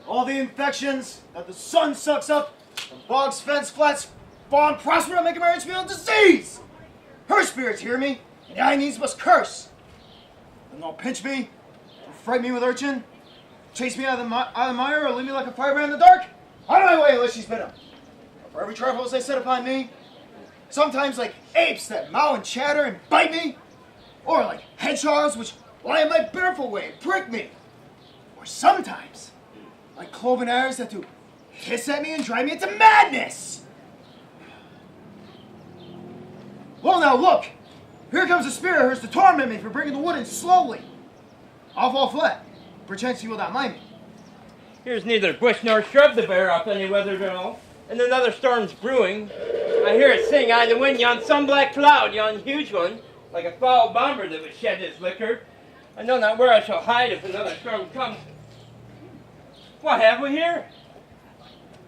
all the infections that the sun sucks up, the bogs, fence, flats, spawn, prosper, and make a marriage feel disease. Her spirits hear me, and I needs must curse. And they'll pinch me, or fright me with urchin, chase me out of the mire, or leave me like a firebrand in the dark. Out of my way unless she's bit him. For every trifle they set upon me, sometimes like apes that mow and chatter and bite me, or like hedgehogs which lie in my barefoot way and prick me, or sometimes like cloven arrows that do hiss at me and drive me into madness. Well, now look, here comes a spirit of hers to torment me for bringing the wood in slowly. I'll fall flat, perchance you will not mind me. Here's neither bush nor shrub to bear off any weather at all, and another storm's brewing. I hear it sing on the wind, yon sun black cloud, yon huge one, like a foul bomber that would shed his liquor. I know not where I shall hide if another storm comes. What have we here?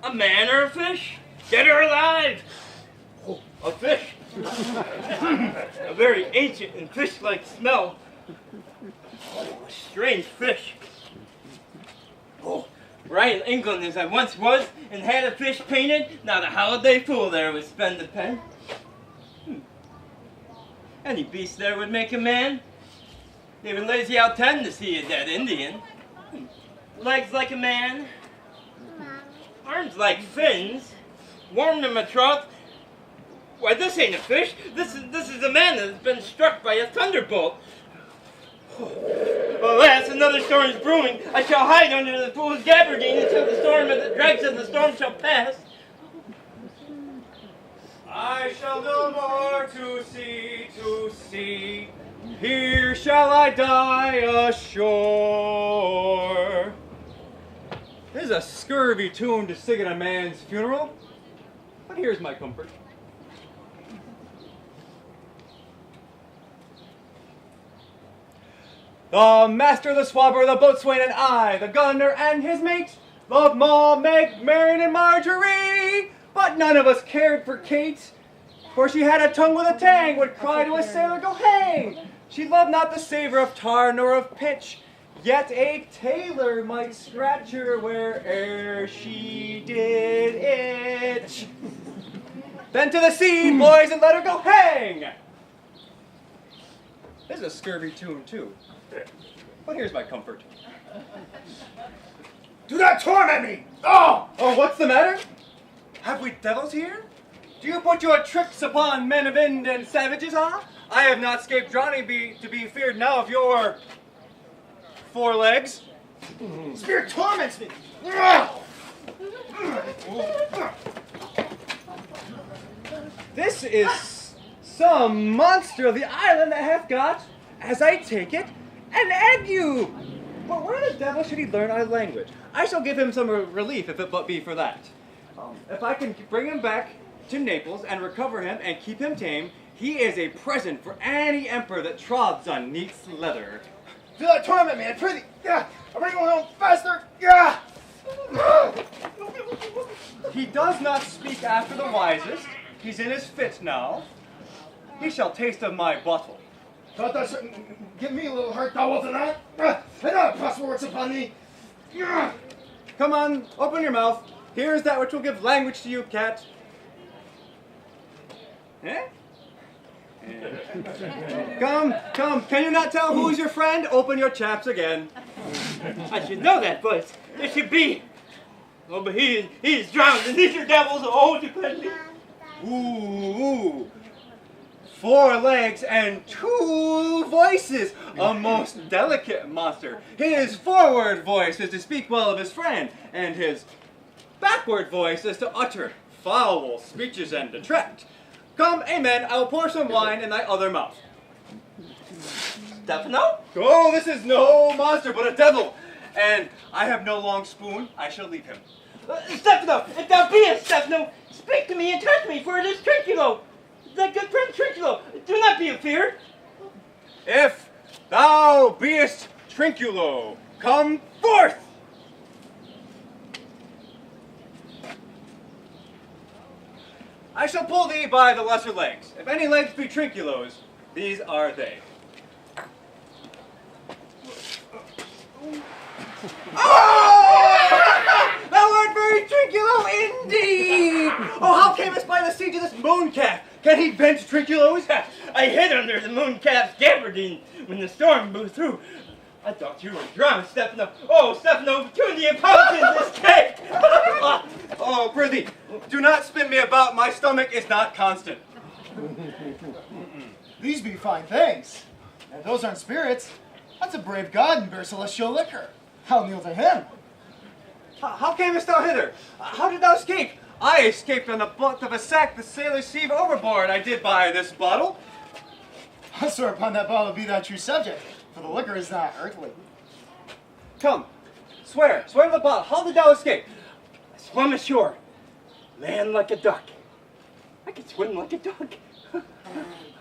A man or a fish? Dead or alive? Oh, a fish. A very ancient and fish-like smell. Oh, a strange fish. Oh, right in England as I once was, and had a fish painted, not a holiday fool there would spend the pen. Any beast there would make a man. Even lazy I'll tend to see a dead Indian. Legs like a man, arms like fins, warm to my trough. Why, this ain't a fish. This is a man that has been struck by a thunderbolt. Alas, another storm is brewing. I shall hide under the fool's gabardine until the storm and the dregs of the storm shall pass. I shall no more to sea. Here shall I die ashore. This is a scurvy tune to sing at a man's funeral, but here's my comfort. The master, the swabber, the boatswain, and I, the gunner and his mate, loved Ma, Meg, Marion, and Marjorie, but none of us cared for Kate, for she had a tongue with a tang, would cry to a sailor, go hang! She loved not the savor of tar nor of pitch, yet a tailor might scratch her where'er she did itch. Then to the sea, boys, and let her go hang! This is a scurvy tune, too. But here's my comfort. Do not torment me! Oh! Oh, what's the matter? Have we devils here? Do you put your tricks upon men of Ind and savages, huh? I have not scaped Johnny to be feared now of your forelegs. Spirit torments me! This is some monster of the island that hath got, as I take it, an ague. But where the devil should he learn our language? I shall give him some relief if it but be for that. If I can bring him back to Naples and recover him and keep him tame, he is a present for any emperor that trods on neat's leather. Do not torment me, I pray thee! I'll bring him home faster! Yeah. He does not speak after the wisest. He's in his fit now. He shall taste of my bottle. Thought thou shouldn't give me a little hurt, thou wilt not? And not prosper works upon thee! Come on, open your mouth. Here is that which will give language to you, cat. Eh? Come, can you not tell who's your friend? Open your chaps again. I should know that voice. It should be. Oh, but he is drowned, and these are devils. Oh, defend me. Ooh. 4 legs and 2 voices. A most delicate monster. His forward voice is to speak well of his friend, and his backward voice is to utter foul speeches and detract. Come, amen, I will pour some wine in thy other mouth. Stefano? Oh, this is no monster, but a devil. And I have no long spoon, I shall leave him. Stefano, if thou beest, Stefano, speak to me and touch me, for it is Trinculo, thy good friend Trinculo. Do not be afeard. If thou beest Trinculo, come forth! I shall pull thee by the lesser legs. If any legs be Trinculos, these are they. Oh! by the siege of this mooncalf. Can he vent Trinculo's? I hid under the mooncalf's gabardine when the storm blew through. I thought you were drowned, Stefano. Oh, Stefano, between the Neapolitans escape! Oh, prithee, do not spin me about. My stomach is not constant. These be fine things. And those aren't spirits. That's a brave god and bear celestial liquor. I'll kneel to him. How camest thou hither? How did thou escape? I escaped on the butt of a sack the sailors heave overboard. I did buy this bottle. I swear upon that bottle be thy true subject, for the liquor is not earthly. Come, swear to the bottle. How did thou escape? I swam ashore, land like a duck. I can swim like a duck.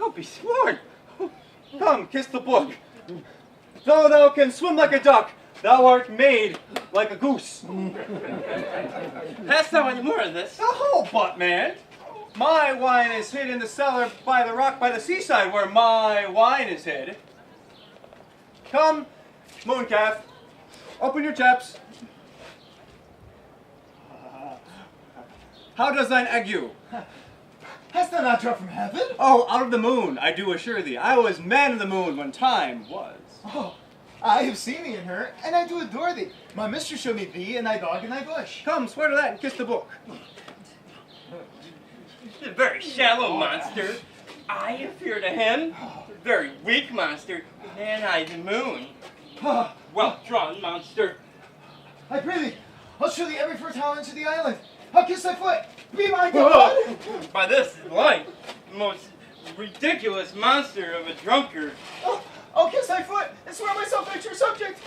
I'll be sworn. Come, kiss the book. Though thou can swim like a duck, thou art made like a goose. Hast thou any more of this? The whole butt, man. My wine is hid in the cellar by the rock by the seaside where my wine is hid. Come, mooncalf, open your chaps. How does thine ague? Hast thou not dropped from heaven? Oh, out of the moon, I do assure thee. I was man of the moon when time was. Oh, I have seen thee in her, and I do adore thee. My mistress showed me thee and thy dog in thy bush. Come, swear to that and kiss the book. A very shallow monster. I fear to him. A very weak monster. Man I the moon. Well drawn monster. I pray thee, I'll show thee every fertile inch of the island. I'll kiss thy foot. Be my god. By this light, the most ridiculous monster of a drunkard. Oh, I'll kiss thy foot and swear myself thy true subject.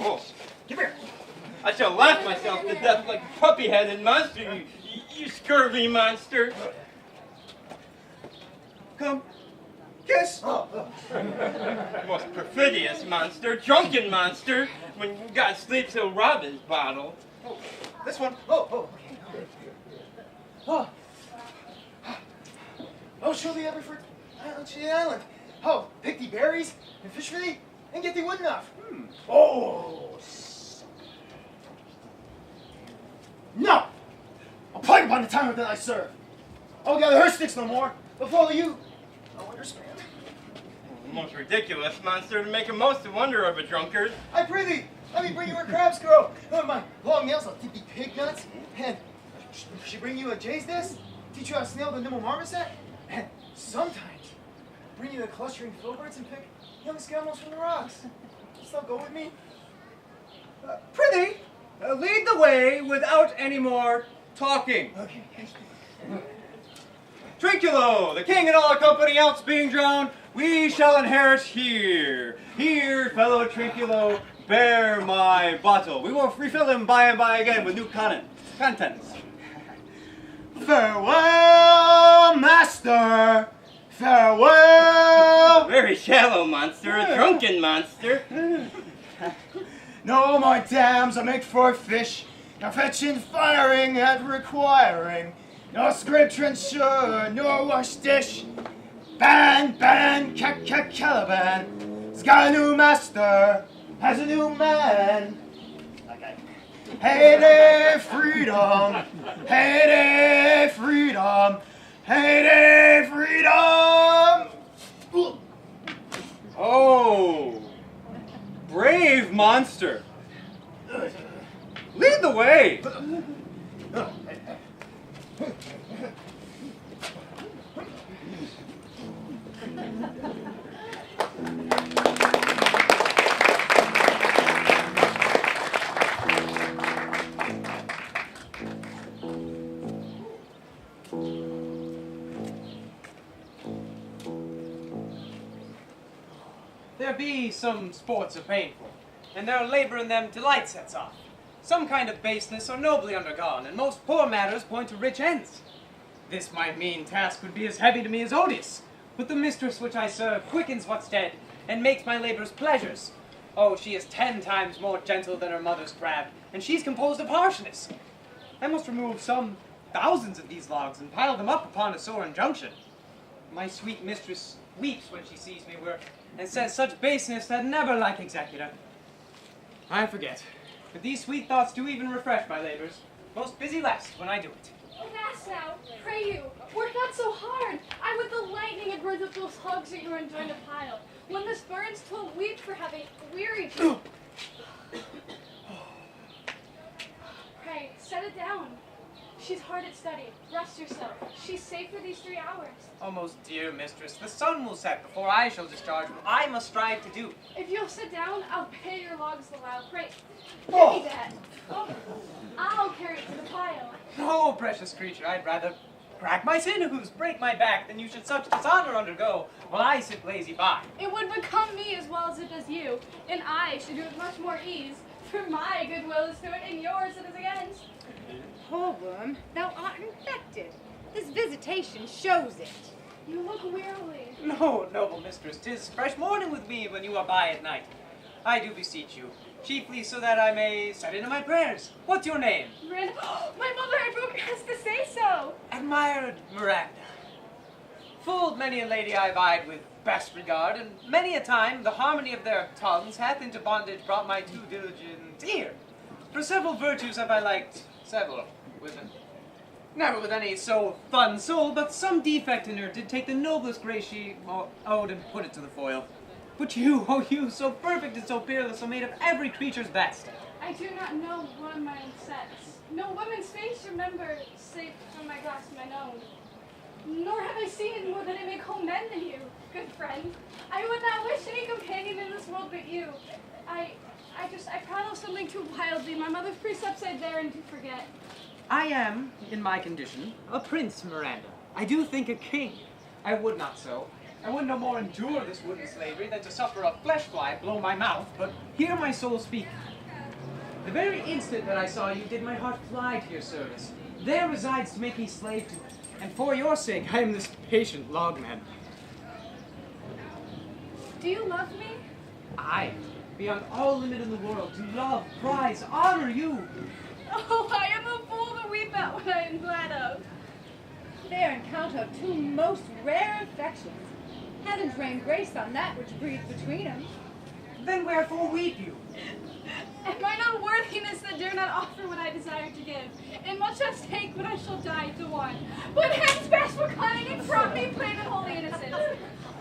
Oh, come here. I shall laugh myself to death like a puppy-headed monster, you scurvy monster. Come, kiss. Most perfidious monster, drunken monster. When God sleeps, he'll rob his bottle. This one. Okay. Oh. I'll show thee every fertile inch of the island. Oh, pick thee berries and fish for thee and get thee wood enough. Oh. No! I'll plague upon the time that I serve. I'll gather her sticks no more, but follow you. No understand. The most ridiculous monster to make a most wonder of a drunkard. I pray thee, let me bring you a crab's girl. My long nails, I'll tip thee pig nuts. And she bring you a jay's nest, teach you how to snail the nimble marmoset, and sometimes bring you the clustering filberts and pick young scoundrels from the rocks. Just thou go with me? Prithee, lead the way without any more talking. Okay. Trinculo, the king and all company else being drowned, we shall inherit here. Here, fellow Trinculo, bear my bottle. We will refill him by and by again with new contents. Farewell, master. Farewell. Very shallow monster, a drunken monster. No more dams I make for fish, no fetching, firing, and requiring, no scrape trencher, nor wash dish. Ban, Caliban, has got a new master, has a new man. Okay. Hey there, freedom, hey there, freedom, hey there, freedom. Oh, brave monster. Lead the way. There be some sports are painful, and their labor in them delight sets off. Some kind of baseness are nobly undergone, and most poor matters point to rich ends. This my mean task would be as heavy to me as odious, but the mistress which I serve quickens what's dead, and makes my labors pleasures. Oh, she is 10 times more gentle than her mother's crab, and she's composed of harshness. I must remove some thousands of these logs and pile them up upon a sore injunction. My sweet mistress weeps when she sees me work, and says such baseness that never like executor. I forget, but these sweet thoughts do even refresh my labors. Most busy last when I do it. Oh, master! Rest now, pray you. Work not so hard. I with the lightning had burned up those hogs that you were enjoying a pile. When this burns, 'twill weep for having wearied you. Pray, set it down. She's hard at study. Rest yourself. She's safe for these 3 hours. Oh, most dear mistress, the sun will set before I shall discharge what I must strive to do. If you'll sit down, I'll pay your logs the while. Pray, give Oh. me that. Oh, I'll carry it to the pile. No, precious creature, I'd rather crack my sinews, break my back, than you should such dishonor undergo, while I sit lazy by. It would become me as well as it does you, and I should do it much more ease. For my goodwill is to it, and yours it is against. Poor worm, thou art infected. This visitation shows it. You look wearily. No, noble mistress, 'tis fresh morning with me when you are by at night. I do beseech you, chiefly so that I may set into my prayers. What's your name? Miranda, my mother, I broke has to say so. Admired Miranda. Full many a lady I've eyed with best regard, and many a time the harmony of their tongues hath into bondage brought my too diligent ear. For several virtues have I liked several women. Never with any so fun soul, but some defect in her did take the noblest grace she owed and put it to the foil. But you, oh you, so perfect and so peerless, so made of every creature's best. I do not know woman's sex. No woman's face remember, save from my glass my nose. Nor have I seen it more than I make home men than you, good friend. I would not wish any companion in this world but you. I prattle something too wildly. My mother's precepts I dare and do forget. I am, in my condition, a prince, Miranda. I do think a king. I would not so. I would no more endure this wooden slavery than to suffer a flesh fly blow my mouth, but hear my soul speak. The very instant that I saw you did my heart fly to your service. There resides to make me slave to it, and for your sake I am this patient logman. Do you love me? I, beyond all limit in the world, do love, prize, honor you. Oh, I am a fool to weep at what I am glad of. Fair encounter of two most rare affections. Heaven's rained grace on that which breathes between them. Then wherefore weep you? And mine unworthiness that dare not offer what I desire to give. And much less take what I shall die to want. But hence bashful cunning and fraud me plain and holy innocence.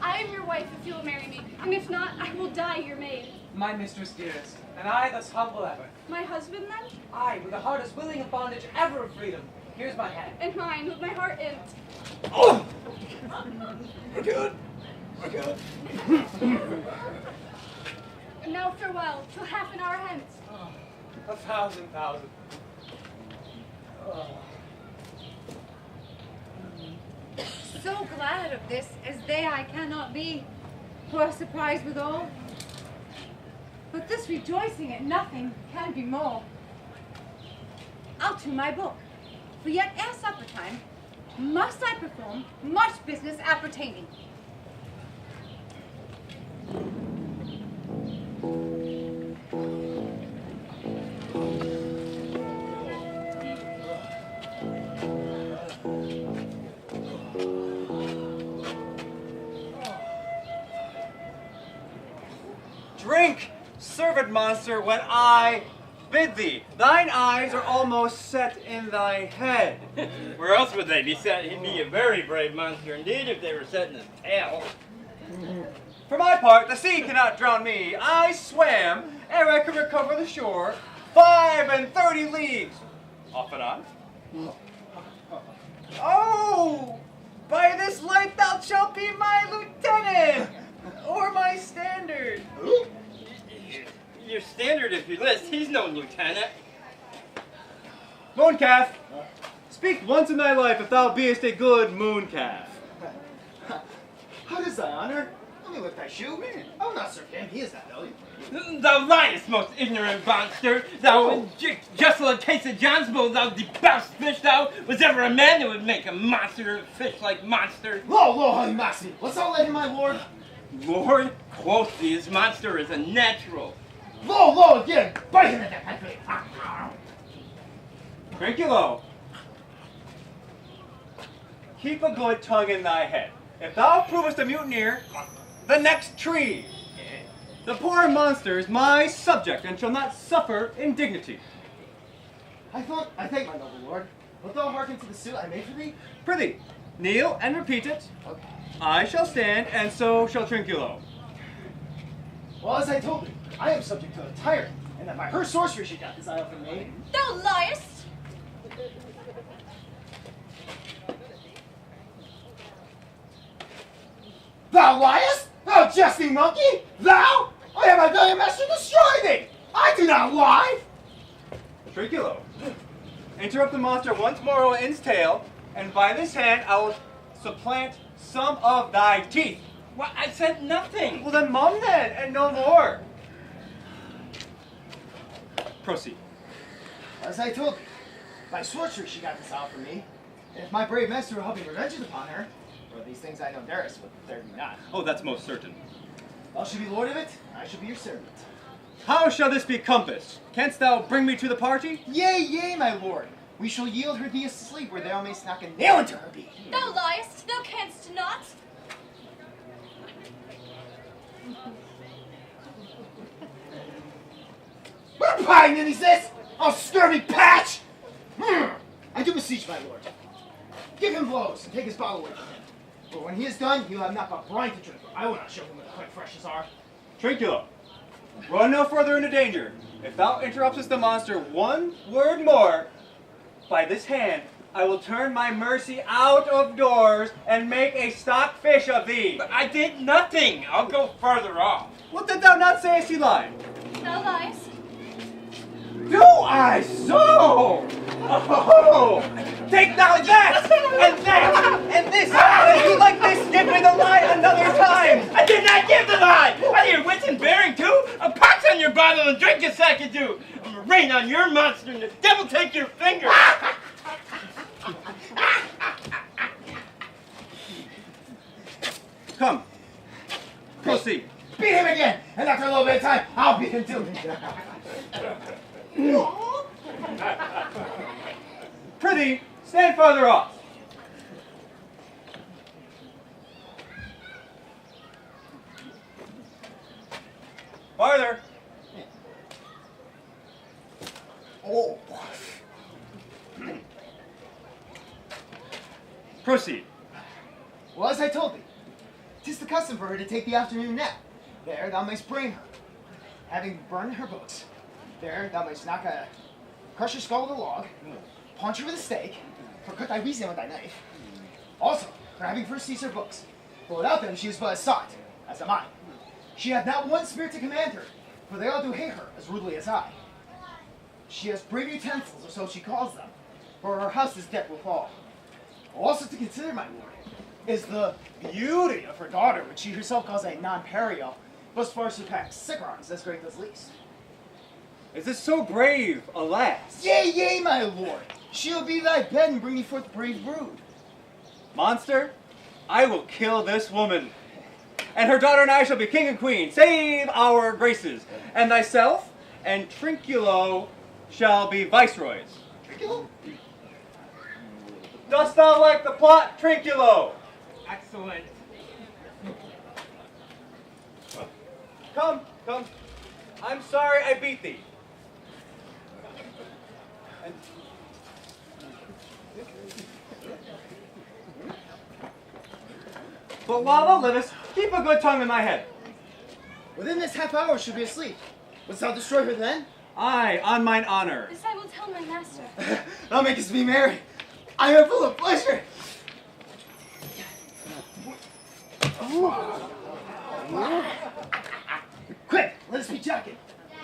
I am your wife if you will marry me, and if not, I will die your maid. My mistress dearest, and I thus humble ever. My husband then? I, with a heart as willing of bondage ever of freedom. Here's my hand. And mine, with my heart in. Oh! We're good. We're good. And now farewell, till half an hour hence. Oh, 1,000. Oh. So glad of this as they I cannot be, who are surprised withal. But this rejoicing at nothing can be more. I'll to my book, for yet ere supper time must I perform much business appertaining. Drink, servant monster, when I bid thee. Thine eyes are almost set in thy head. Where else would they be set? He'd be a very brave monster indeed if they were set in his tail. For my part, the sea cannot drown me. I swam ere I could recover the shore 35 leagues. Off and on. Oh! By this light thou shalt be my lieutenant, or my standard. Your standard if you list, he's no lieutenant. Mooncalf, speak once in thy life if thou beest a good mooncalf. How does thy honor? Let me lift thy shoe. I will not serve him. He is that valiant. Thou liest, most ignorant monster! Thou just a taste of John's bowl, thou debauched fish, thou! Was ever a man that would make a monster of fish like monster? Lo, honey Maxie, what's thou letting my lord? Lord, quoth thee, his monster is a natural. Lo, again, bite him in the head. Trinculo, keep a good tongue in thy head. If thou provest a mutineer, the next tree. The poor monster is my subject and shall not suffer indignity. I thank my noble lord. Wilt thou hearken to the suit I made for thee? Prithee, kneel and repeat it. Okay. I shall stand, and so shall Trinculo. Well, as I told thee, I am subject to a tyrant, and that by her sorcery she got this isle from me. Thou liest! Thou liest? Thou jesting monkey? Thou? I have my valiant master destroy thee! I do not lie! Trinculo, interrupt the monster once more in its tail, and by this hand I will supplant some of thy teeth. What? I said nothing. Well then, mum then, and no more. Proceed. As I told thee, by sorcery she got this isle from me, and if my brave master will help me revenge it upon her, for these things I know Darius, but there be not. Oh, that's most certain. Thou shalt be lord of it, I shall be your servant. How shall this be compassed? Canst thou bring me to the party? Yea, yea, my lord. We shall yield her thee asleep, where thou mayst knock a nail into her beak. Thou liest, thou canst not. What pine is this? Oh, scurvy patch! I do beseech my lord. Give him blows and take his bottle away from him. For when he is done, he'll have not but brine to drink. I will not show him what quick freshes are. Trinculo, run no further into danger. If thou interruptest the monster one word more, by this hand I will turn my mercy out of doors and make a stockfish of thee. But I did nothing. I'll go further off. What did thou not say as he lied? Thou liest. Do I so? Oh, take now that, and this, and you like this, give me the lie another time. I did not give the lie. Are your wits and bearing too? A pox on your bottle and drink a sack of dew. I'm gonna rain on your monster and the devil take your finger. Come, proceed. Beat him again, and after a little bit of time, I'll beat him too. Prithee, stand farther off. Farther. Oh. Proceed. Well, as I told thee, 'tis the custom for her to take the afternoon nap. There thou mayst bring her, having burned her books. There thou mayst crush her skull with a log, punch her with a stake, or cut thy weasel with thy knife. Also, for having first seized her books, for without them she is but a sot, as am I. She hath not one spirit to command her, for they all do hate her as rudely as I. She has brave utensils, or so she calls them, for her house is decked with all. Also to consider, my lord, is the beauty of her daughter, which she herself calls a non-perio, but far surpass Sycarons as great as least. Is this so brave, alas? Yea, yea, my lord. She'll be thy bed and bring thee forth brave brood. Monster, I will kill this woman. And her daughter and I shall be king and queen. Save our graces. And thyself and Trinculo shall be viceroys. Trinculo? Dost thou like the plot, Trinculo? Excellent. Come, come. I'm sorry I beat thee. And but while thou livest, keep a good tongue in thy head. Within this half hour she'll be asleep. Wouldst thou destroy her then? Aye, on mine honor. This I will tell my master. Thou makest me merry. I am full of pleasure. Quick, let us be jacking.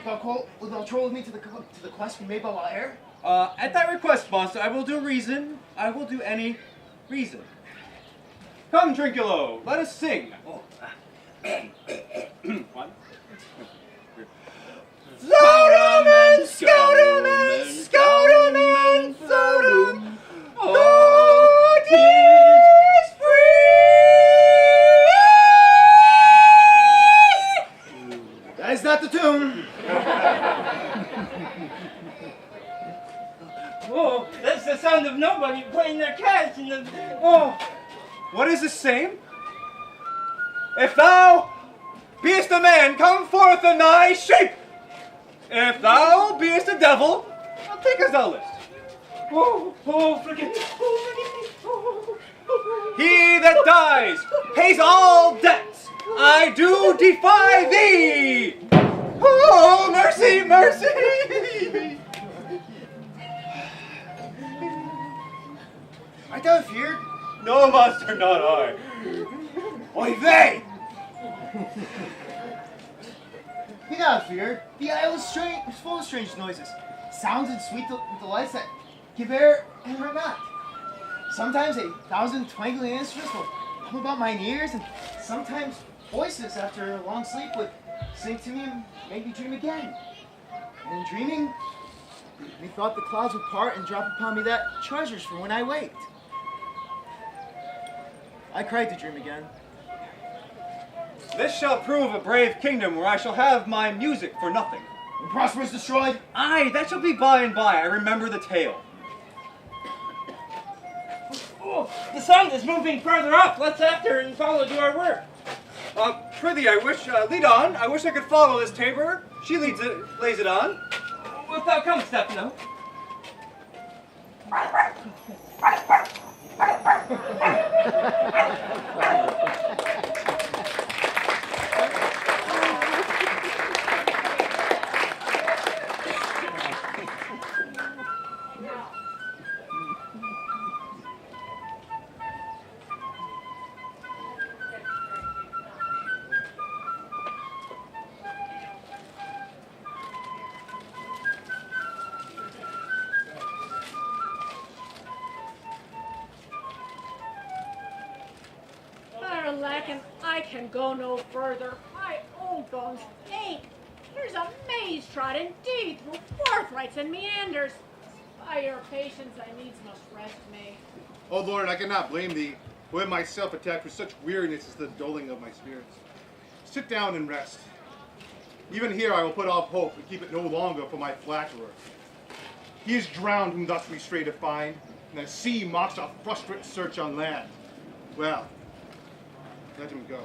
Wilt thou troll with me to the quest we made by air? At thy request, monster, I will do reason. I will do any reason. Come, Trinculo, let us sing. One. Sodom and Scodom and Scodom and Sodom. Oh, 'tis free. That is not the tune. Oh, that's the sound of nobody playing their cards in the... Oh, what is the same? If thou beest a man, come forth in thy shape. If thou beest a devil, I'll take as thou list. Forgive me. Oh, He that dies pays all debts. I do defy thee. Oh, mercy, mercy. Art thou afeard? No, master, not I. Oy vey! Be not afeard. The isle is full of strange noises, sounds and sweet delights that give air and are not. Sometimes 1,000 twangling instruments will come about mine ears, and sometimes voices after a long sleep would sing to me and make me dream again. And in dreaming, methought the clouds would part and drop upon me that treasures from when I waked. I cried to dream again. This shall prove a brave kingdom where I shall have my music for nothing. When Prosper is destroyed, Aye, that shall be by and by. I remember the tale. oh, the sun is moving further up. Let's after and follow to our work. Prithee, I wish, lead on. I wish I could follow this taper. She lays it on. Wilt thou come, Stefano? Lacking, I can go no further. My old bones ache. Here's a maze trodden deep through forthrights and meanders. By your patience, I needs must rest me. Oh Lord, I cannot blame thee, who am myself attacked with such weariness as the dulling of my spirits. Sit down and rest. Even here I will put off hope and keep it no longer for my flatterer. He is drowned whom thus we stray to find, and the sea mocks our frustrate search on land. Well, let him go.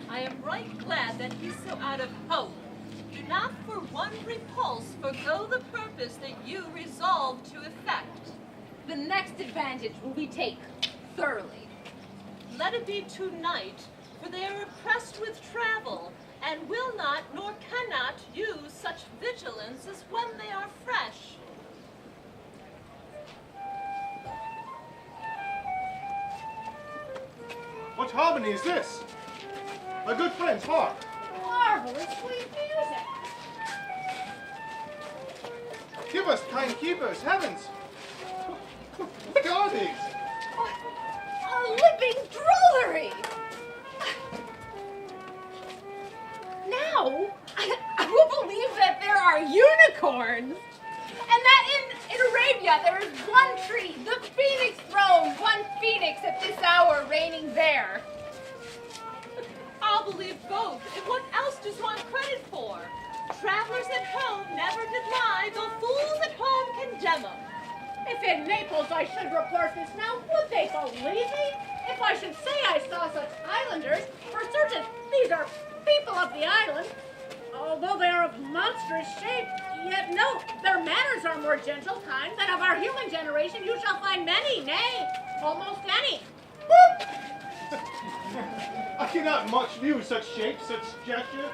I am right glad that he's so out of hope. Do not for one repulse forgo the purpose that you resolve to effect. The next advantage will we take thoroughly. Let it be tonight, for they are oppressed with travel, and will not nor cannot use such vigilance as when they are fresh. What harmony is this? My good friends, hark! Marvelous sweet music. Give us, kind keepers, heavens! What are these? A living drollery! Now, I will believe that there are unicorns, and that in Arabia there is one tree, the phoenix throne, one phoenix at this hour reigning there. I'll believe both, and what else does one credit for? Travelers at home never did lie, though fools at home condemn 'em. If in Naples I should report this now, would they believe me? If I should say I saw such islanders, for certain these are people of the island. Although they are of monstrous shape, yet no, their manners are more gentle, kind, than of our human generation you shall find many, nay, almost any. I cannot much view such shape, such gesture,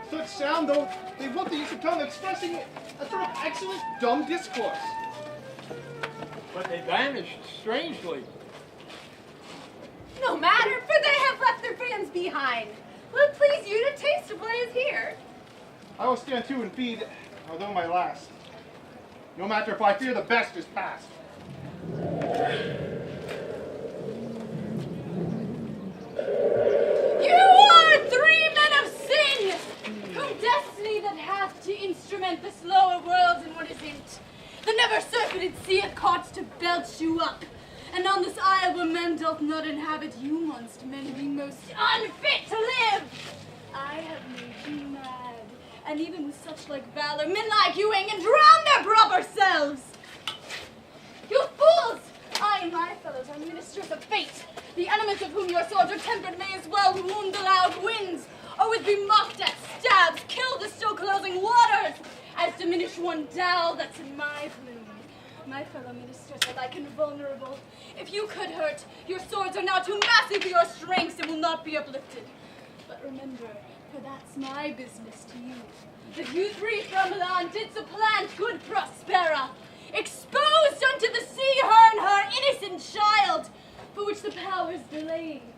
such sound, though they want the use of tongue expressing a sort of excellent dumb discourse. But they vanished strangely. No matter, for they have left their fans behind. Will it please you to taste of what is here? I will stand to and feed, although my last. No matter if I fear the best is past. You are three men of sin, whom destiny that hath to instrument this lower world in what is in't. The never-surfeited sea hath caught to belch you up, and on this isle where men doth not inhabit, you monst men be most unfit to live. I have made you mad, and even with such like valor, men like you hang and drown their proper selves. You fools! I and my fellows are ministers of fate. The elements of whom your swords are tempered may as well wound the loud winds, or with be mocked at stabs, kill the still closing waters, as diminish one dow that's in my plume. My fellow ministers are like invulnerable. If you could hurt, your swords are now too massive for your strengths and will not be uplifted. But remember, for that's my business to you, that you three from Milan did supplant good Prospera, exposed unto the sea her innocent child, for which the powers delaying,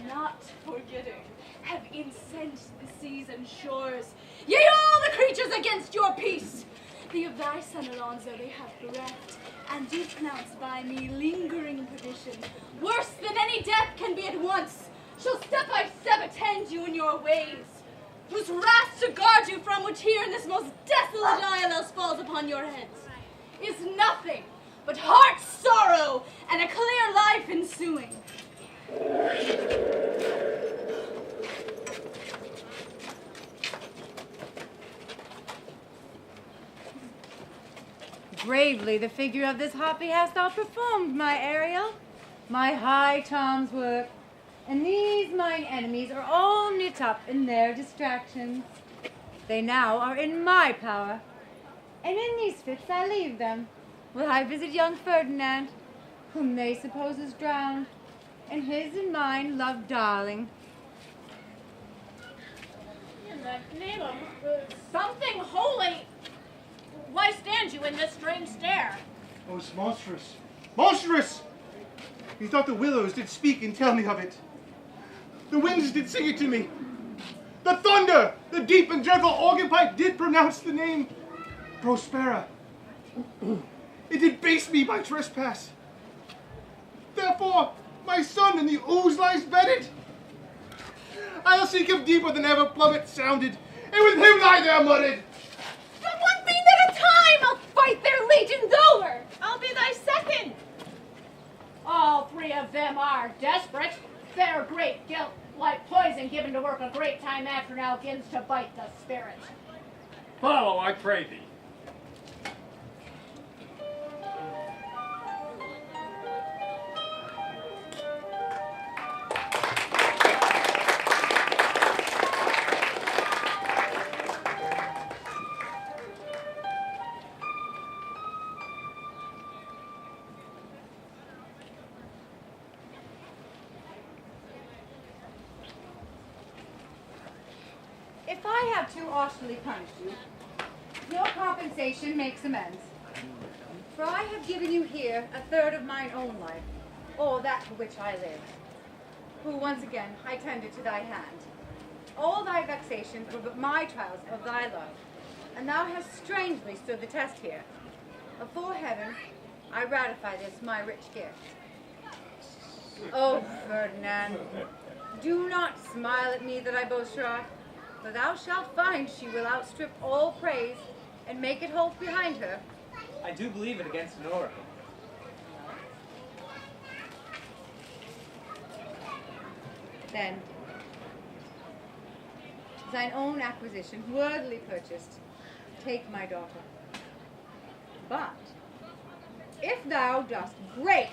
not forgetting, have incensed the seas and shores, yea, all the creatures against your peace. The of thy son Alonso they have bereft, and do pronounce by me lingering perdition, worse than any death can be at once, shall step by step attend you in your ways, whose wrath to guard you from which here in this most desolate isle else falls upon your heads, is nothing but heart sorrow and a clear life ensuing. Bravely the figure of this harpy hast thou performed, my Ariel. My high Tom's work, and these mine enemies are all knit up in their distractions. They now are in my power, and in these fits I leave them, while I visit young Ferdinand, whom they suppose is drowned, and his and mine loved darling. In the name of something holy, why stand you in this strange stare? Oh, it's monstrous. Monstrous! Methought the willows did speak and tell me of it. The winds did sing it to me. The thunder, the deep and gentle organ pipe did pronounce the name Prospera. It did base me by trespass. Therefore, my son in the ooze lies bedded. I'll seek him deeper than ever plummet sounded, and with him lie there mudded. But one beam at a time, I'll fight their legions over. I'll be thy second. All three of them are desperate. Their great guilt, like poison given to work a great time after now, begins to bite the spirit. Follow, I pray thee. If I have too harshly punished you, your compensation makes amends. For I have given you here a third of mine own life, or that for which I live, who once again I tended to thy hand. All thy vexations were but my trials of thy love, and thou hast strangely stood the test here. Afore heaven, I ratify this my rich gift. Oh, Ferdinand, do not smile at me that I boast wrath, for thou shalt find she will outstrip all praise and make it halt behind her. I do believe it against Nora. Then, thine own acquisition, worthily purchased, take my daughter. But, if thou dost break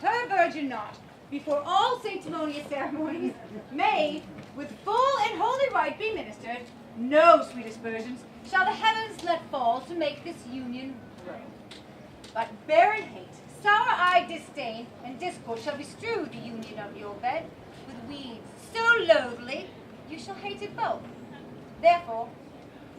her virgin knot before all sanctimonious ceremonies may, with full and holy rite be ministered, no sweet aspersions shall the heavens let fall to make this union grow. But barren hate, sour-eyed disdain, and discord shall bestrew the union of your bed with weeds so loathly you shall hate it both. Therefore,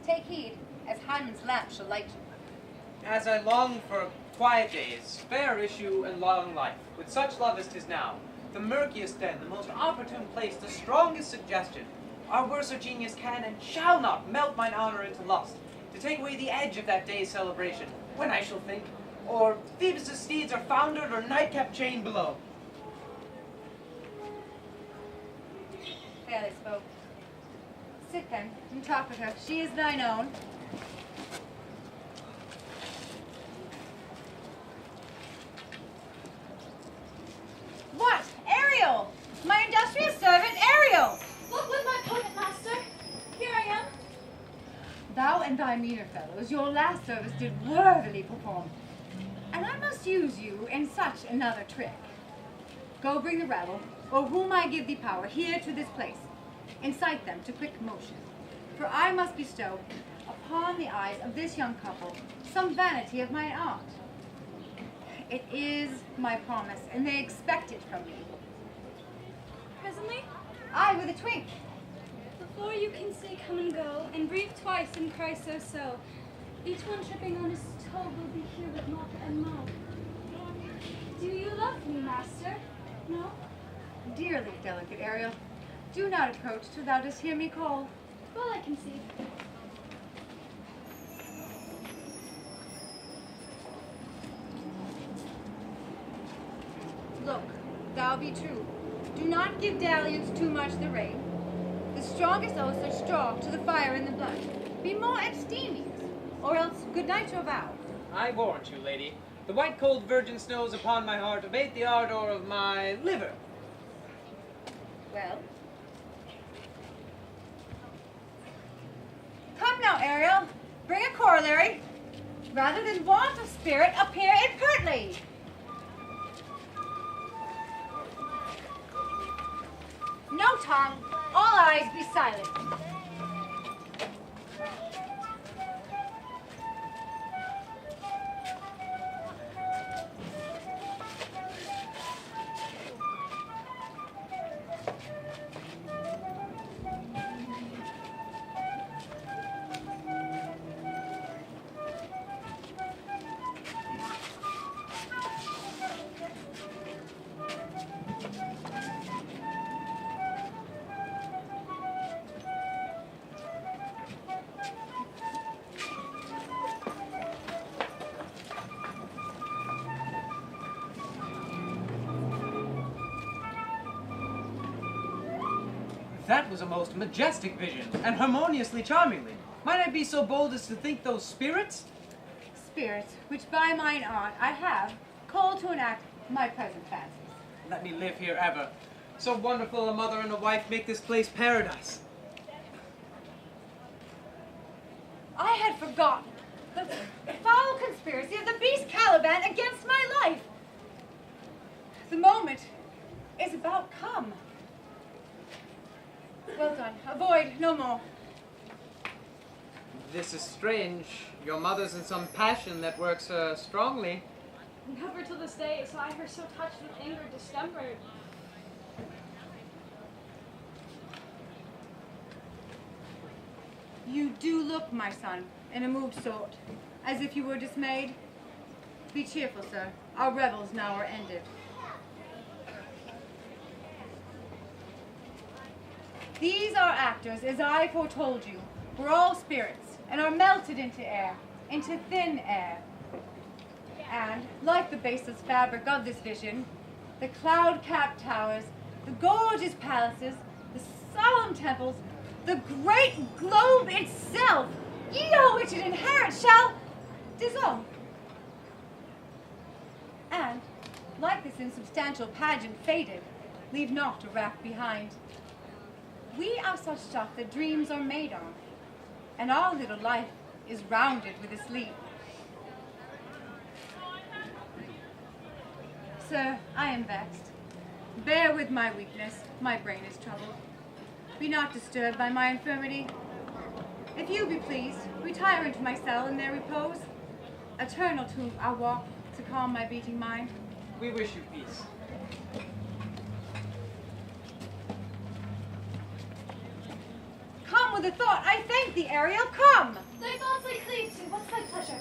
take heed, as Hymen's lamp shall light you. As I long for quiet days, fair issue, and long life, with such love as 'tis now, the murkiest den, the most opportune place, the strongest suggestion, our worser genius can and shall not melt mine honor into lust, to take away the edge of that day's celebration, when I shall think, or Phoebus' steeds are foundered, or nightcap chained below. Fairly spoke. Sit then, and talk with her. She is thine own. What? Ariel! My industrious servant, Ariel! What was my potent master? Here I am. Thou and thy meaner fellows your last service did worthily perform, and I must use you in such another trick. Go bring the rabble, or whom I give thee power, here to this place. Incite them to quick motion, for I must bestow upon the eyes of this young couple some vanity of mine art. It is my promise, and they expect it from me. Presently, I with a twink. before you can say come and go, and breathe twice and cry so, each one tripping on his toe will be here with mop and mow. Do you love me, master? No? Dearly delicate Ariel, do not approach till thou dost hear me call. Well, I can see. Look, thou be true. Do not give dalliance too much the rein. The strongest oaths are strong to the fire in the blood. Be more abstemious, or else good night your vow. I warrant you, lady, the white cold virgin snows upon my heart abate the ardor of my liver. Well? Come now, Ariel, bring a corollary. Rather than want of spirit, appear impertly. No tongue, all eyes be silent. That was a most majestic vision, and harmoniously charmingly. Might I be so bold as to think those spirits? Spirits, which by mine art I have, called to enact my present fancies. Let me live here ever. So wonderful a mother and a wife make this place paradise. I had forgotten the foul conspiracy of the beast Caliban against my life. The moment is about come. Well done. Avoid no more. This is strange. Your mother's in some passion that works strongly. Never till this day saw I her so touched with anger distempered. You do look, my son, in a moved sort, as if you were dismayed. Be cheerful, sir. Our revels now are ended. These are actors, as I foretold you, were all spirits, and are melted into air, into thin air. And, like the baseless fabric of this vision, the cloud-capped towers, the gorgeous palaces, the solemn temples, the great globe itself, ye all which it inherits, shall dissolve. And, like this insubstantial pageant faded, leave not a wrack behind. We are such stuff that dreams are made on, and our little life is rounded with a sleep. Sir, I am vexed. Bear with my weakness, my brain is troubled. Be not disturbed by my infirmity. If you be pleased, retire into my cell in their repose. Eternal too I walk to calm my beating mind. We wish you peace. Come with a thought, I thank thee, Ariel, come! Thy thoughts I cleave to, what's thy pleasure?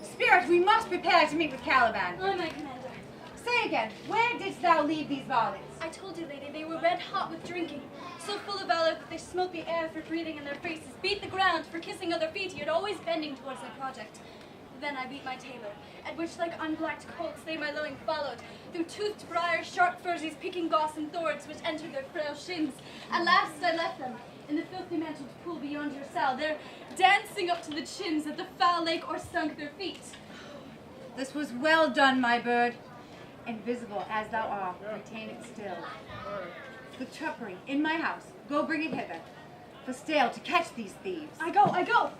Spirit, we must prepare to meet with Caliban. Oh, my commander. Say again, where didst thou leave these varlets? I told you, lady, they were red hot with drinking, so full of valor that they smote the air for breathing in their faces, beat the ground for kissing other feet, yet always bending towards their project. Then I beat my tailor, at which like unblacked colts they my lowing followed, through toothed briars, sharp furzies, picking goss and thorns which entered their frail shins. At last I left them, in the filthy mantled pool beyond your cell, there dancing up to the chins at the foul lake or sunk their feet. This was well done, my bird. Invisible as thou art, retain it still. The trumpery in my house, go bring it hither, for stale to catch these thieves. I go.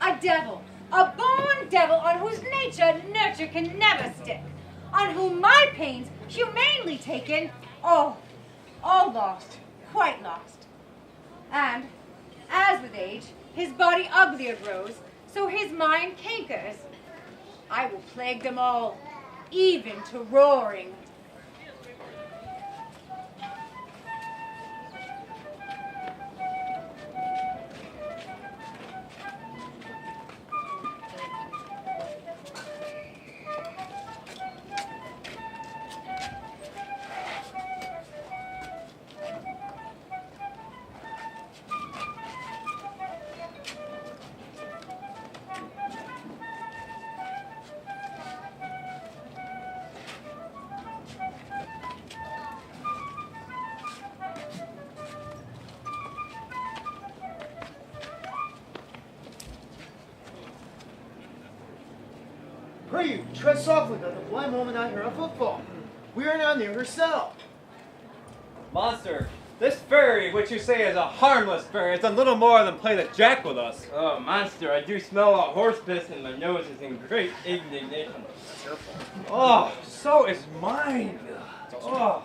A devil, a born devil on whose nature nurture can never stick, on whom my pains humanely taken, all lost, quite lost. And, as with age, his body uglier grows, so his mind cankers, I will plague them all, even to roaring. Pray you, tread softly that the blind woman not hear a footfall. We are now near her cell. Monster, this fairy, which you say is a harmless fairy, has done little more than play the jack with us. Oh, monster, I do smell a horse piss and my nose is in great indignation. Oh, so is mine. Oh,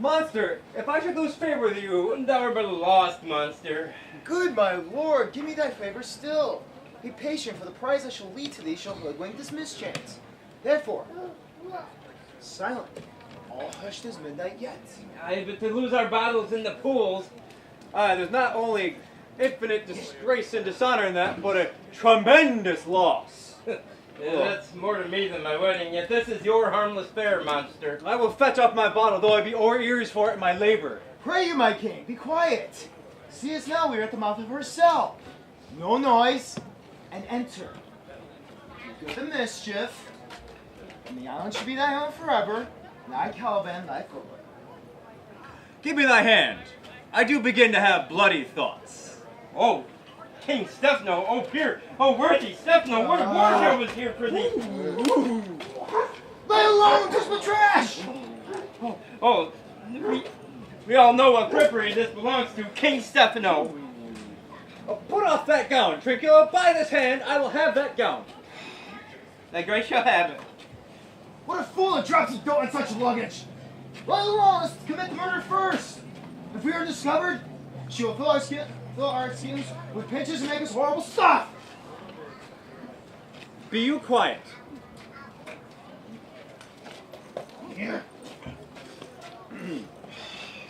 monster, if I should lose favor with you, Thou art but a lost monster. Good, my lord, give me thy favor still. Be patient, for the prize I shall lead to thee shall hoodwink this mischance. Therefore, silent, all hushed as midnight yet. Aye, but to lose our battles in the pools. there's not only infinite disgrace and dishonor in that, but a tremendous loss. Yeah, that's more to me than my wedding, yet this is your harmless fare, monster. I will fetch off my bottle, though I be o'er ears for it in my labor. Pray you, my king, be quiet. See us now, we are at the mouth of her cell. No noise, and enter. Do good the mischief, and the island should be thy own forever, and I, Caliban, thy foot. Give me thy hand. I do begin to have bloody thoughts. Oh, King Stephano, oh peer, oh worthy Stephano, what warrior was here for thee? Lay alone, just the trash! Oh, we all know what frippery this belongs to, King Stephano. Put off that gown, Trincula. By this hand, I will have that gown. Thy grace shall have it. What a fool that drops his dough in such luggage! Lay alone, let's commit the murder first! If we are discovered, she will fill our skins with pinches and make us horrible stuff! Be you quiet. Here.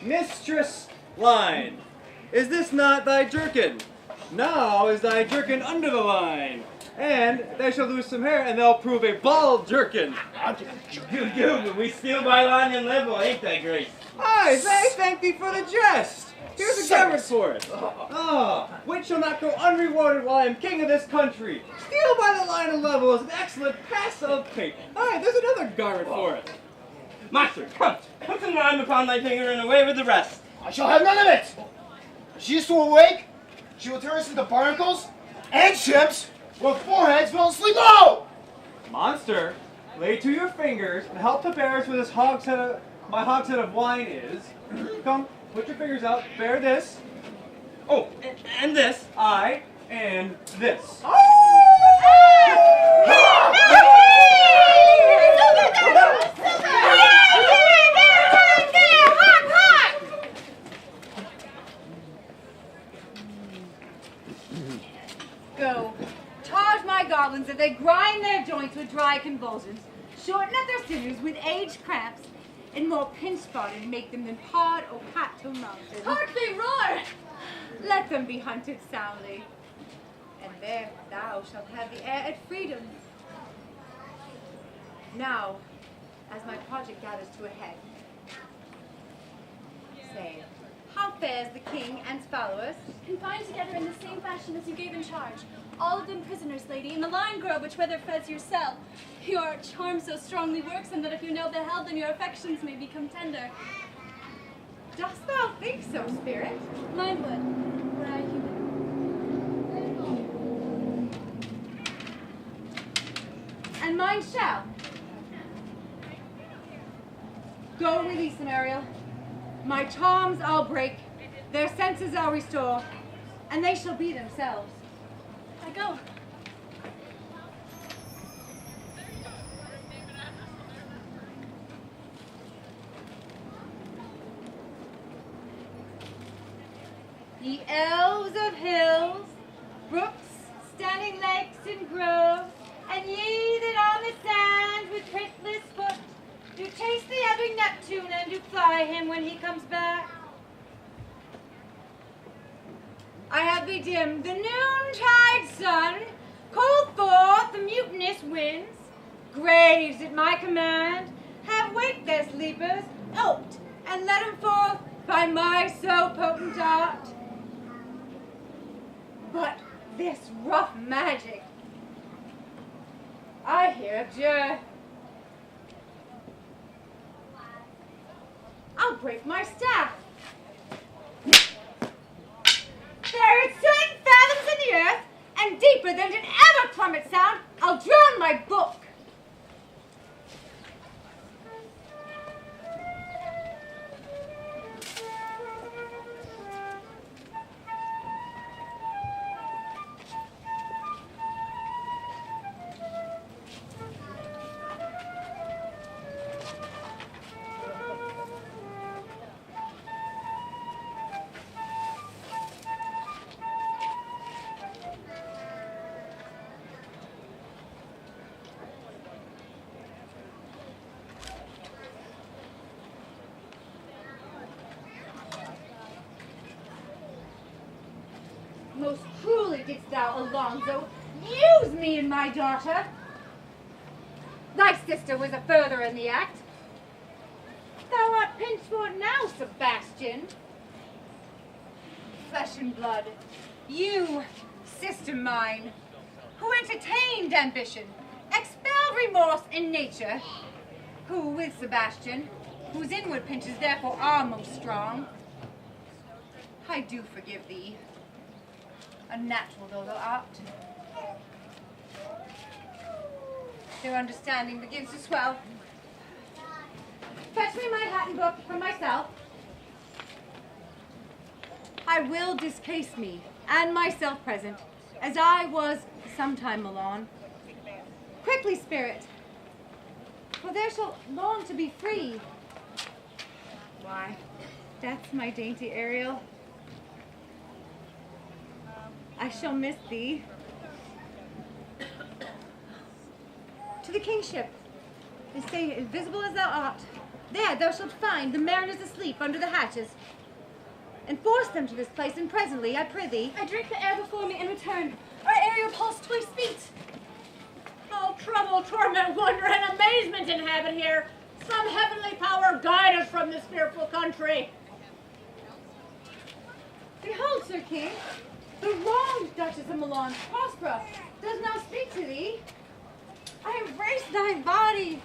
Mistress Line, is this not thy jerkin? Now is thy jerkin under the line, and they shall lose some hair, and they'll prove a bald jerkin. But we steal by line and level, ain't that grace? Aye, thank thee for the jest. Here's a garment for it. Which shall not go unrewarded while I am king of this country. Steal by the line and level is an excellent pass of paint. Aye, there's another garment for it. Master, come, put some lime upon thy finger and away with the rest. I shall have none of it! If she is to awake, she will turn us into barnacles and ships with foreheads fell asleep low! Monster, lay to your fingers and help to bear us where this hogshead my hogshead of wine is. Come, put your fingers out, bear this. Oh, and this. Aye, and this. Go, charge my goblins that they grind their joints with dry convulsions, shorten up their sinews with age cramps, and more pinch-spotted make them than pod or pat-toe mountain. Hark they roar! Let them be hunted soundly, and there thou shalt have the air at freedom. Now, as my project gathers to a head, say, how fares the king and his followers? Confined together in the same fashion as you gave in charge. All of them prisoners, lady, in the lion grove which weather feds your cell. Your charm so strongly works them that if you know beheld them, your affections may become tender. Dost thou think so, spirit? Mine would, were I human. And mine shall. Go release them, Ariel. My charms I'll break, their senses I'll restore, and they shall be themselves. I go. Ye elves of hills, brooks, standing lakes and groves, And ye that on the sands with printless foot do chase the ebbing Neptune and do fly him when he comes back. I have bedimmed the noontide sun, called forth the mutinous winds, graves at my command have waked their sleepers, oped, and let 'em forth by my so potent art. But this rough magic, I hear abjure. I'll break my staff. There it's 7 fathoms in the earth, and deeper than did ever plummet sound, I'll drown my book. Most cruelly didst thou, Alonso, use me and my daughter. Thy sister was a further in the act. Thou art pinched for it now, Sebastian. Flesh and blood, you, sister mine, who entertained ambition, expelled remorse in nature, who with Sebastian, whose inward pinches therefore are most strong, I do forgive thee. Unnatural though thou art. Their understanding begins to swell. Fetch me my hat and book for myself. I will discase me, and myself present, as I was sometime alone. Quickly, spirit, for there shall long to be free. Why, that's my dainty Ariel. I shall miss thee. To the kingship, and stay invisible as thou art. There thou shalt find the mariners asleep under the hatches. And force them to this place, and presently, I prithee. I drink the air before me in return. Our aerial pulse twice beat. All trouble, torment, wonder, and amazement inhabit here. Some heavenly power guide us from this fearful country. Behold, Sir King, the wronged Duchess of Milan, Prospera, does now speak to thee. I embrace thy body,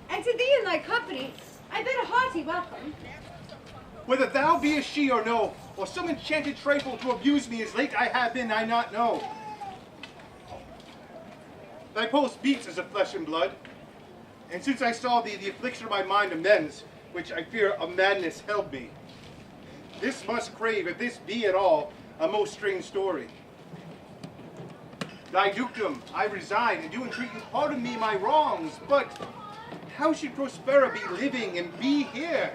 and to thee and thy company, I bid a hearty welcome. Whether thou beest she or no, or some enchanted trifle to abuse me as late I have been, I not know. Thy pulse beats as of flesh and blood, and since I saw thee, the affliction of my mind amends, which I fear a madness held me. This must crave, if this be at all, a most strange story. Thy dukedom I resign, and do entreat you pardon me my wrongs, but how should Prospera be living and be here?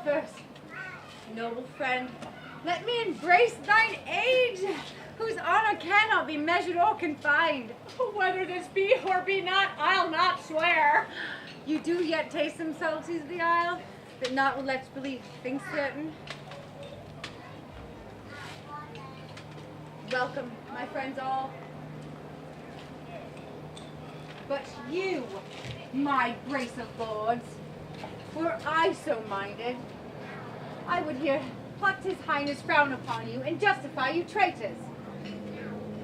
First, noble friend, let me embrace thine age, whose honor cannot be measured or confined. Whether this be or be not, I'll not swear. You do yet taste some subtleties of the isle, but not will let you believe things certain. Welcome, my friends all. But you, my grace of lords, were I so minded, I would here pluck his highness frown upon you and justify you traitors.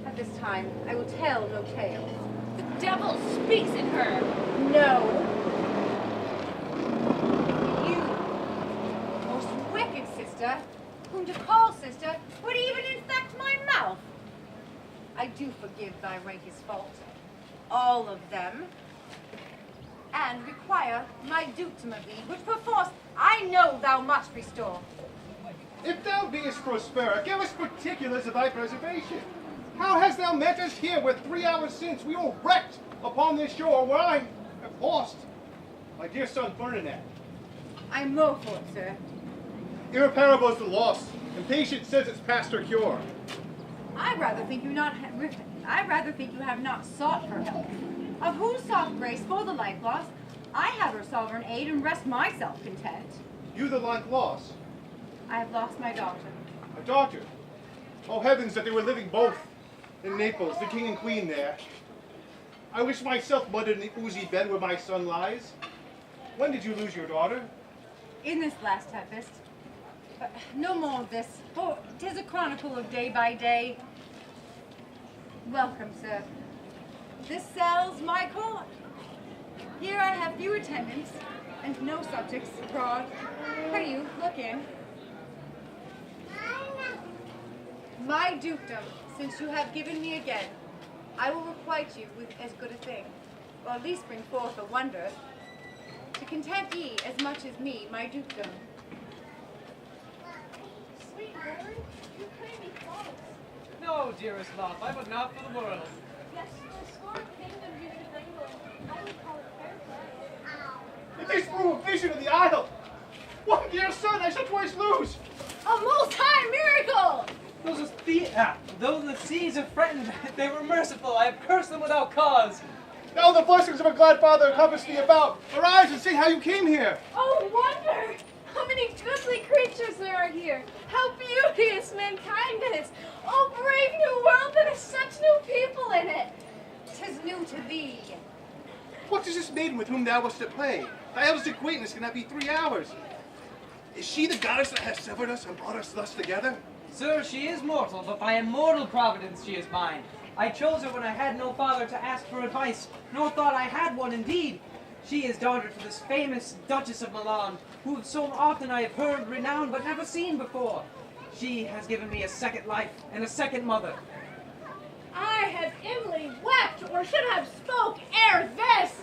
At this time, I will tell no tales. The devil speaks in her. No. You, most wicked sister, whom to call sister would even infect my mouth. I do forgive thy rankest fault, all of them, and require my dukedom of thee, which perforce I know thou must restore. If thou beest Prospera, give us particulars of thy preservation. How hast thou met us here, where 3 hours since we were wrecked upon this shore, where I have lost my dear son Ferdinand? I mow for it, sir. Irreparable is the loss, and patient says it's past her cure. I rather think you have not sought for help. Of whose soft grace for the life lost, I have her sovereign aid and rest myself content. You the like loss? I have lost my daughter. A daughter? Oh heavens, that they were living both in Naples, the king and queen there. I wish myself muddied in the oozy bed where my son lies. When did you lose your daughter? In this last tempest. No more of this, for 'tis a chronicle of day by day. Welcome, sir. This cell's my court. Here I have few attendants, and no subjects abroad. Pray you, look in. My dukedom, since you have given me again, I will requite you with as good a thing, or at least bring forth a wonder, to content ye as much as me, my dukedom. Sweet Lord, you pray me false. No, dearest love, I would not for the world. Yes, to score a kingdom you could wrangle, I would call it fair play. If they threw a vision of the idol! One dear son I shall twice lose! A most high miracle! Though the seas have threatened, they were merciful. I have cursed them without cause. Now the blessings of a glad father encompass thee about. Arise and see how you came here. Oh, wonder! How many goodly creatures there are here! How beauteous mankind is! Oh, brave new world that has such new people in it! 'Tis new to thee. What is this maiden with whom thou wast at play? Thy eldest acquaintance cannot be 3 hours. Is she the goddess that has severed us and brought us thus together? Sir, she is mortal, but by immortal providence she is mine. I chose her when I had no father to ask for advice, nor thought I had one indeed. She is daughter to this famous Duchess of Milan, who so often I have heard renowned but never seen before. She has given me a second life and a second mother. I have inly wept, or should have spoke ere this.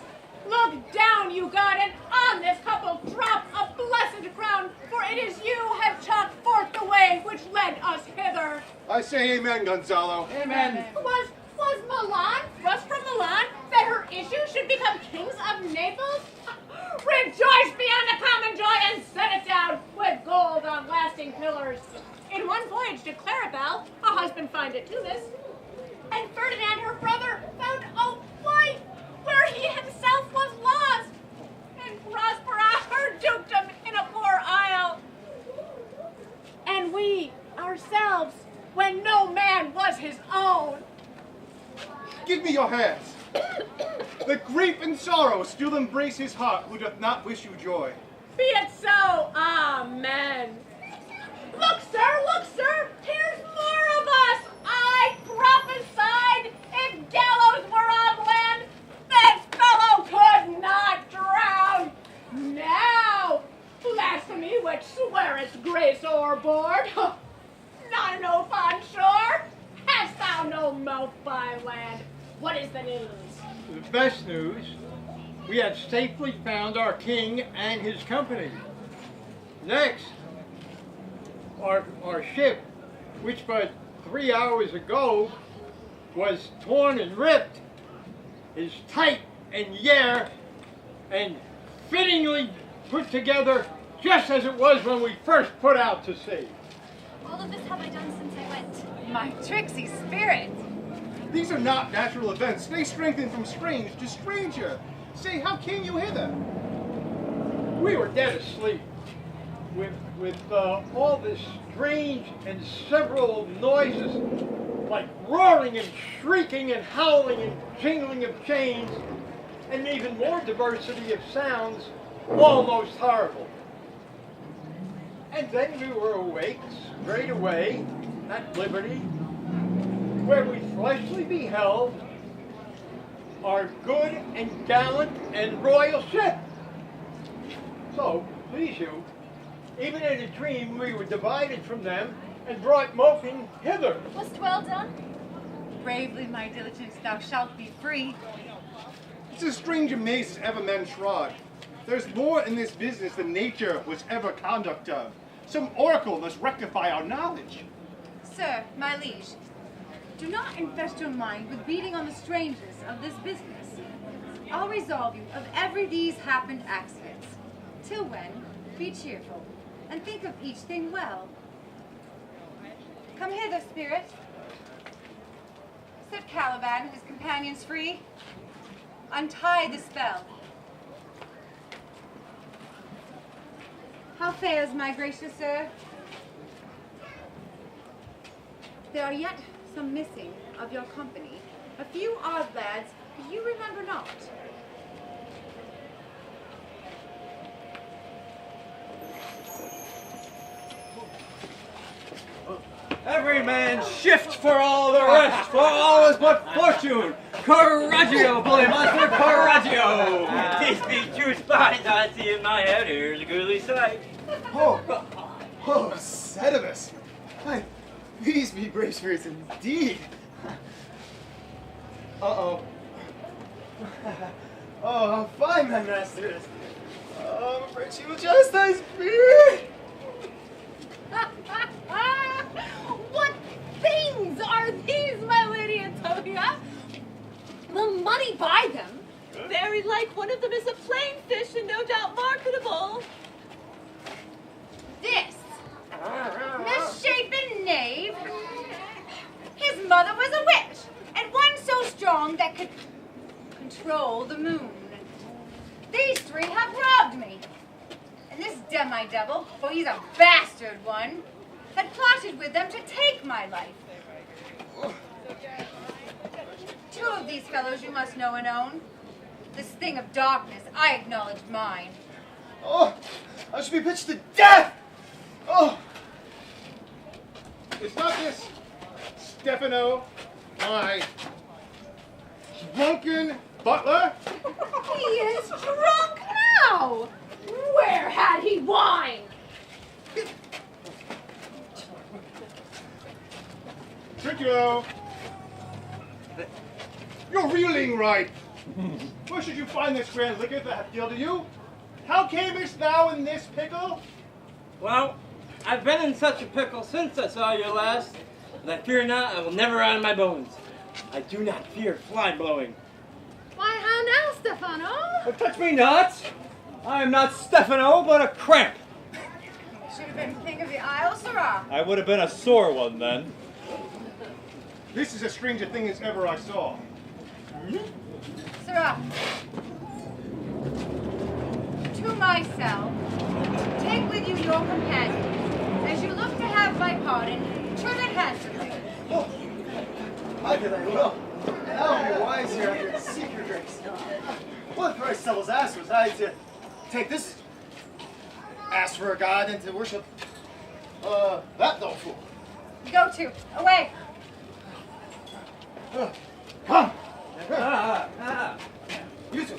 Look down, you god, and on this couple drop a blessed crown, for it is you have chalked forth the way which led us hither. I say amen, Gonzalo. Amen. Was Milan thrust from Milan, that her issue should become kings of Naples? Rejoice beyond the common joy and set it down with gold on lasting pillars. In one voyage to Clarabelle, a husband findeth to this, and Ferdinand, her brother, found a wife where he himself was lost, and Prospera, her dukedom, in a poor isle. And we, ourselves, when no man was his own. Give me your hands. The grief and sorrow still embrace his heart who doth not wish you joy. Be it so, amen. Look, sir, here's more of us. I prophesied if gallows were on land, this fellow could not drown. Now, blasphemy which swearest grace o'erboard, not an oath on shore. Hast thou no mouth by land? What is the news? The best news, we have safely found our king and his company. Next, our ship, which but 3 hours ago was torn and ripped, is tight and yare and fittingly put together just as it was when we first put out to sea. All of this have I done since I went. My tricksy spirit. These are not natural events. They strengthen from strange to stranger. Say, how came you hither? We were dead asleep with all this strange and several noises, like roaring and shrieking and howling and jingling of chains, and even more diversity of sounds, almost horrible. And then we were awake straight away at liberty, where we fleshly beheld our good and gallant and royal ship. So, please you, even in a dream we were divided from them and brought moping hither. Was't well done? Bravely, my diligence, thou shalt be free. It's a strange amaze as ever men trod. There's more in this business than nature was ever conduct of. Some oracle must rectify our knowledge. Sir, my liege, do not infest your mind with beating on the strangeness of this business. I'll resolve you of every these happened accidents. Till when, be cheerful, and think of each thing well. Come hither, spirit. Set Caliban and his companions free. Untie the spell. How fares my gracious sir? There are yet some missing of your company. A few odd lads you remember not. Every man shift for all the rest, for all is but fortune. Coraggio, bully monster, coraggio! These be true spies I see in my head. Here's a goodly sight. Oh, Setibus. Why, these be brave spirits indeed. Uh-oh. Oh, fine, my masters. I'm afraid she will chastise me. What things are these, my lady Antonia? Will money buy them? Very like one of them is a plain fish and no doubt marketable. This misshapen knave, his mother was a witch, and one so strong that could control the moon. These three have robbed me. And this demi-devil, for he's a bastard one, had plotted with them to take my life. Two of these fellows you must know and own. This thing of darkness, I acknowledge mine. Oh, I should be pitched to death. Oh. Is not this Stefano, my drunken butler? He is drunk now! Where had he wine? Triculo! You're reeling right! Where should you find this grand liquor that hath gilded you? How camest thou in this pickle? Well, I've been in such a pickle since I saw you last, and I fear not I will never out of my bones. I do not fear fly blowing. Why, how now, Stefano? But touch me not! I am not Stefano, but a cramp. Should have been king of the Isle, Sirrah. I would have been a sore one then. This is as strange a thing as ever I saw. Sirrah, to my cell, take with you your companion. As you look to have my pardon, turn it handsomely. Oh, I did I will. And I'll be wise here after its secret grace. What Christ devil's ass was I to take this ask for a god and to worship that dull fool? Go to, away. Come! Ah. You two,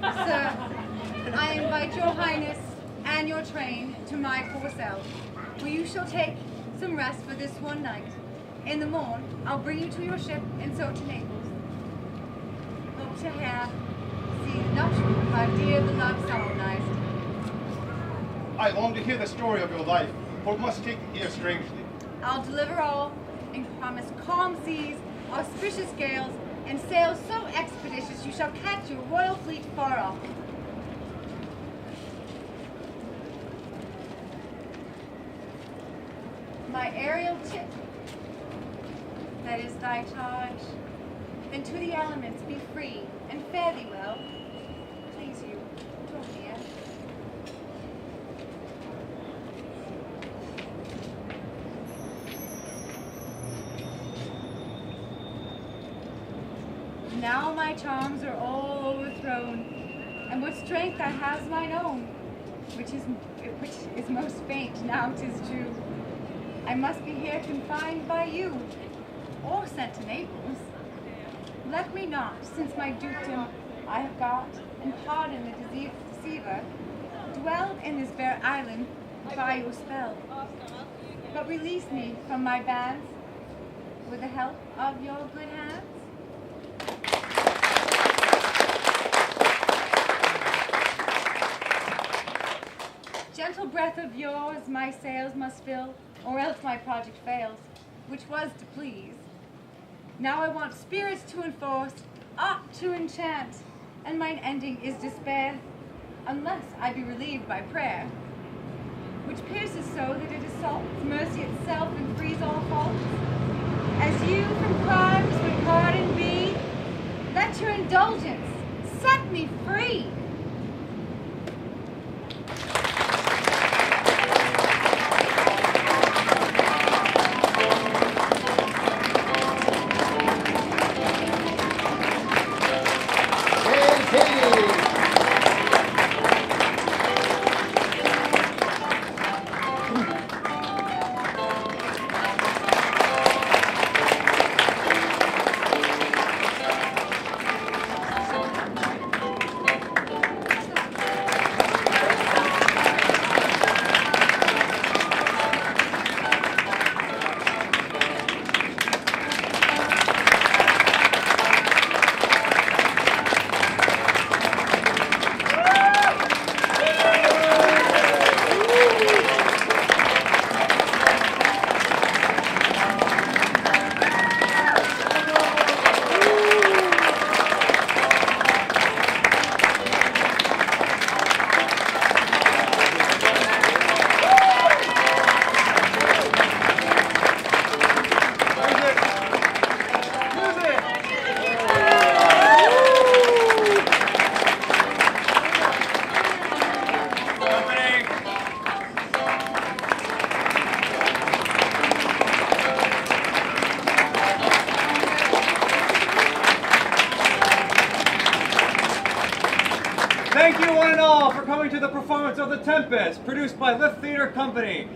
Sir, I invite your highness and your train to my poor cell, where you shall take some rest for this one night. In the morn, I'll bring you to your ship and so to Naples. Hope to have see the nuptial of our dear beloved solemnized. I long to hear the story of your life, for it must take the ear strangely. I'll deliver all and promise calm seas, auspicious gales, and sails so expeditious you shall catch your royal fleet far off. My aerial tip, that is thy charge, then to the elements be free and fare thee well. Please you, Dorothea. Now my charms are all overthrown, and what strength I has mine own, which is most faint, now 'tis true. I must be here confined by you, or sent to Naples. Let me not, since my dukedom I have got, and pardon the deceiver, dwell in this bare island by your spell, but release me from my bands with the help of your good hands. Gentle breath of yours my sails must fill, or else my project fails, which was to please. Now I want spirits to enforce, art to enchant, and mine ending is despair, unless I be relieved by prayer. which pierces so that it assaults mercy itself and frees all faults. As you from crimes would pardon be, let your indulgence set me free. Thank you one and all for coming to the performance of The Tempest, produced by Lift Theater Company.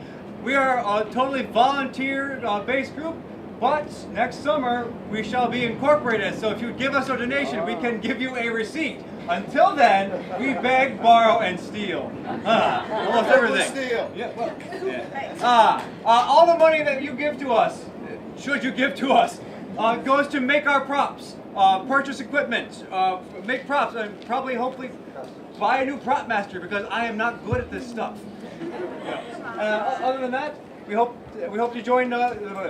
We are a totally volunteer-based group, but next summer we shall be incorporated, so if you give us a donation, we can give you a receipt. Until then, we beg, borrow, and steal. Almost everything. Steal. Yeah, well, yeah. All the money that you give to us, should you give to us, goes to make our props, purchase equipment, make props, and probably, hopefully, buy a new prop master because I am not good at this stuff. Yeah. Other than that, we hope you join.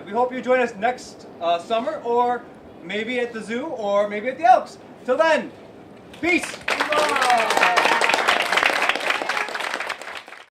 We hope you join us next summer, or maybe at the zoo, or maybe at the Elks. Till then, peace.